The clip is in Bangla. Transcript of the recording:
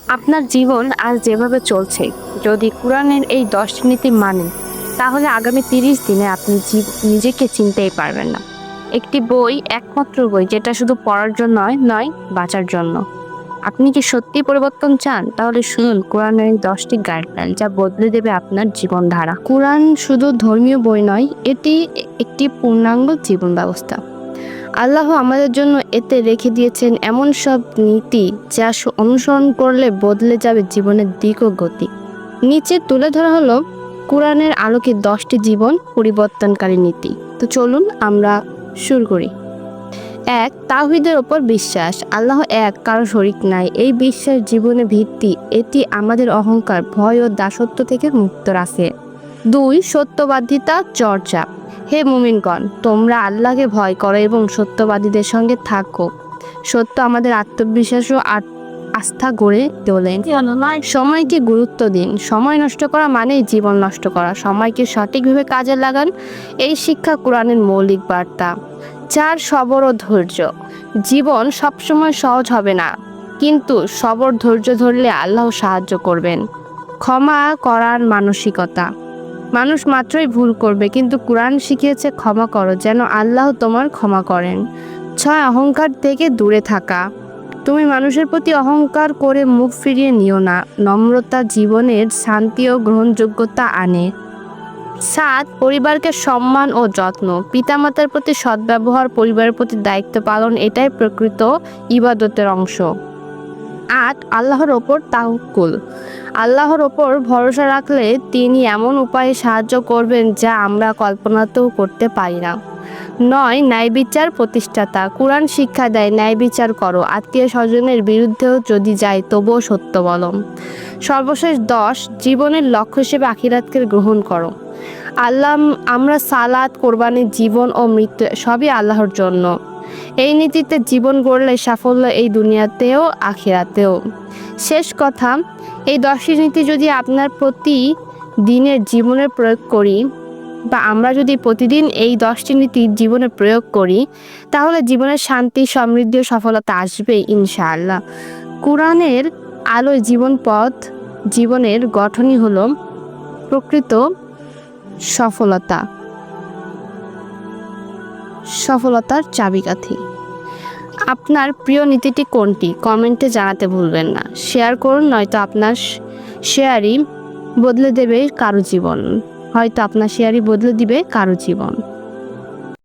আপনার জীবন আজ যেভাবে চলছে, যদি কোরআনের এই 10টি নীতি মানেন, তাহলে আগামী 30 দিনে আপনি নিজেকে চিনতেই পারবেন না। একটি বই, একমাত্র বই যেটা শুধু পড়ার জন্য নয়, বাঁচার জন্য। আপনি কি সত্যি পরিবর্তন চান? তাহলে শুনুন কোরআনের এই 10টি গাইডলাইন, যা বদলে দেবে আপনার জীবনধারা। কোরআন শুধু ধর্মীয় বই নয়, এটি একটি পূর্ণাঙ্গ জীবন ব্যবস্থা। আল্লাহ আমাদের জন্য এতে রেখে দিয়েছেন এমন সব নীতি, যা অনুসরণ করলে বদলে যাবে জীবনের দিক ও গতি। নিচে তুলে ধরা হলো কোরআনের আলোকে 10টি জীবন পরিবর্তনকারী নীতি। তো চলুন আমরা শুরু করি। 1. তাওহীদের ওপর বিশ্বাস। আল্লাহ এক, কারো শরীক নাই। এই বিশ্বাস জীবনে ভিত্তি। এটি আমাদের অহংকার, ভয় ও দাসত্ব থেকে মুক্ত রাখে। 2. সত্যবাদিতা চর্চা। হে মুমিনগণ, তোমরা আল্লাহকে ভয় করো এবং সত্যবাদীদের সঙ্গে থাকো। সত্য আমাদের আত্মবিশ্বাস ও আস্থা গড়ে তোলেন। সময়কে গুরুত্ব দিন। সময় নষ্ট করা মানেই জীবন নষ্ট করা। সময়কে সঠিকভাবে কাজে লাগান। এই শিক্ষা কোরআনের মৌলিক বার্তা। 4. সবর ও ধৈর্য। জীবন সবসময় সহজ হবে না, কিন্তু সবর ধৈর্য ধরলে আল্লাহ সাহায্য করবেন। ক্ষমা করার মানসিকতা। মানুষ মাত্রই ভুল করবে, কিন্তু কোরআন শিখিয়েছে ক্ষমা করো যেন আল্লাহ তোমার ক্ষমা করেন। 6. অহংকার থেকে দূরে থাকা। তুমি মানুষের প্রতি অহংকার করে মুখ ফিরিয়ে নিও না। নম্রতা জীবনের শান্তি ও গ্রহণযোগ্যতা আনে। 7. পরিবারকে সম্মান ও যত্ন। পিতামাতার প্রতি সদ্ব্যবহার, পরিবারের প্রতি দায়িত্ব পালন, এটাই প্রকৃত ইবাদতের অংশ। 8. আল্লাহর ওপর তাওয়াক্কুল। আল্লাহর ওপর ভরসা রাখলে তিনি এমন উপায়ে সাহায্য করবেন যা আমরা কল্পনাতেও করতে পারি না। 9. ন্যায় বিচার প্রতিষ্ঠাতা। কোরআন শিক্ষা দেয় ন্যায় বিচার করো, আত্মীয় স্বজনের বিরুদ্ধেও যদি যায় তবুও সত্য বলো। সর্বশেষ 10. জীবনের লক্ষ্য হিসেবে আখিরাতকে গ্রহণ করো। আমরা সালাত, কোরবানি, জীবন ও মৃত্যু সবই আল্লাহর জন্য। এই নীতিতে জীবন গড়লে সাফল্য এই দুনিয়াতেও আখিরাতেও। শেষ কথা, এই 10টি নীতি যদি আপনার প্রতিদিনের জীবনে প্রয়োগ করি, বা আমরা যদি প্রতিদিন এই 10টি নীতি জীবনে প্রয়োগ করি, তাহলে জীবনের শান্তি, সমৃদ্ধি ও সফলতা আসবে ইনশাআল্লাহ। কোরআনের আলোয় জীবনের গঠনই হলো প্রকৃত সফলতার চাবিকাঠি। আপনার প্রিয় নীতিটি কোনটি? কমেন্টে জানাতে ভুলবেন না। শেয়ার করুন, নয়তো আপনার শেয়ারই বদলে দেবে কারো জীবন।